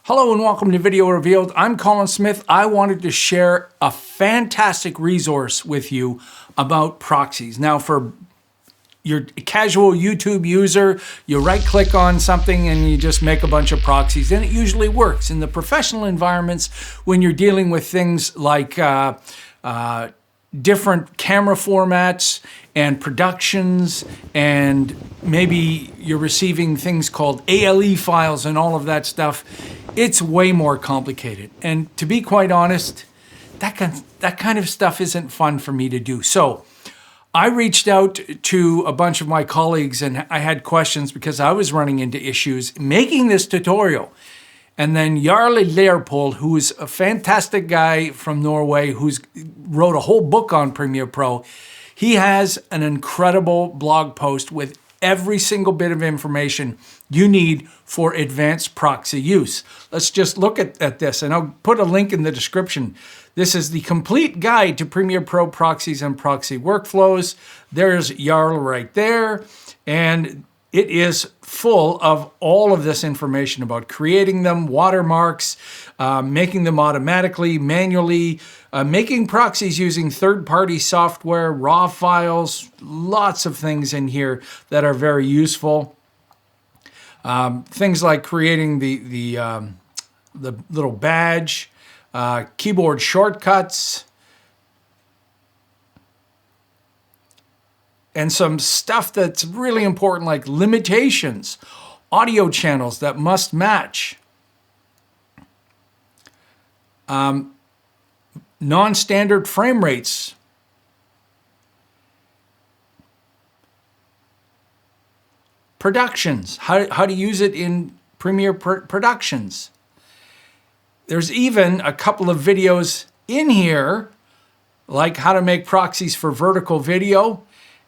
Hello and welcome to Video Revealed. I'm Colin Smith. I wanted to share a fantastic resource with you about proxies. Now, for your casual YouTube user, you right-click on something and you just make a bunch of proxies, and it usually works. In the professional environments, when you're dealing with things like different camera formats and productions, and maybe you're receiving things called ALE files and all of that stuff, it's way more complicated. And to be quite honest, that kind of stuff isn't fun for me to do. So I reached out to a bunch of my colleagues and I had questions because I was running into issues making this tutorial. And then Jarle Leirpoll, who is a fantastic guy from Norway, who's wrote a whole book on Premiere Pro, he has an incredible blog post with every single bit of information you need for advanced proxy use. Let's just look at this, and I'll put a link in the description. This is the complete guide to Premiere Pro proxies and proxy workflows. There's Jarle right there, and it is full of all of this information about creating them, watermarks, making them automatically, manually, making proxies using third-party software, raw files, lots of things in here that are very useful. Things like creating the little badge, keyboard shortcuts, and some stuff that's really important like limitations, audio channels that must match, non-standard frame rates, productions, how to use it in Premiere Productions. There's even a couple of videos in here like how to make proxies for vertical video.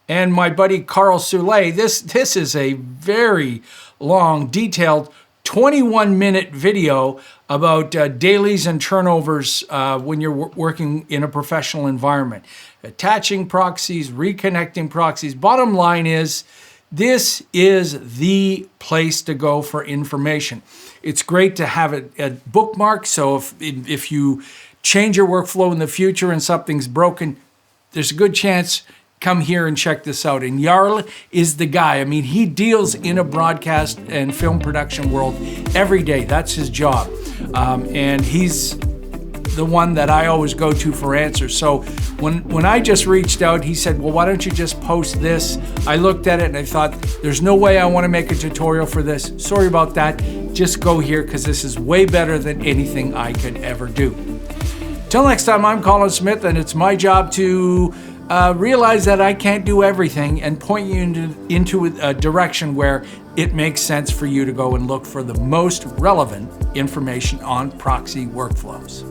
And my buddy Carl Soule, this is a very long, detailed 21-minute video about dailies and turnovers when you're working in a professional environment. Attaching proxies, reconnecting proxies. Bottom line is, this is the place to go for information. It's great to have it bookmarked, so if you change your workflow in the future and something's broken, there's a good chance come here and check this out. And Jarle is the guy. I mean, he deals in a broadcast and film production world every day. That's his job. And he's the one that I always go to for answers. So when I just reached out, he said, well, why don't you just post this? I looked at it and I thought, there's no way I want to make a tutorial for this. Sorry about that. Just go here because this is way better than anything I could ever do. Till next time, I'm Colin Smith, and it's my job to realize that I can't do everything and point you into a direction where it makes sense for you to go and look for the most relevant information on proxy workflows.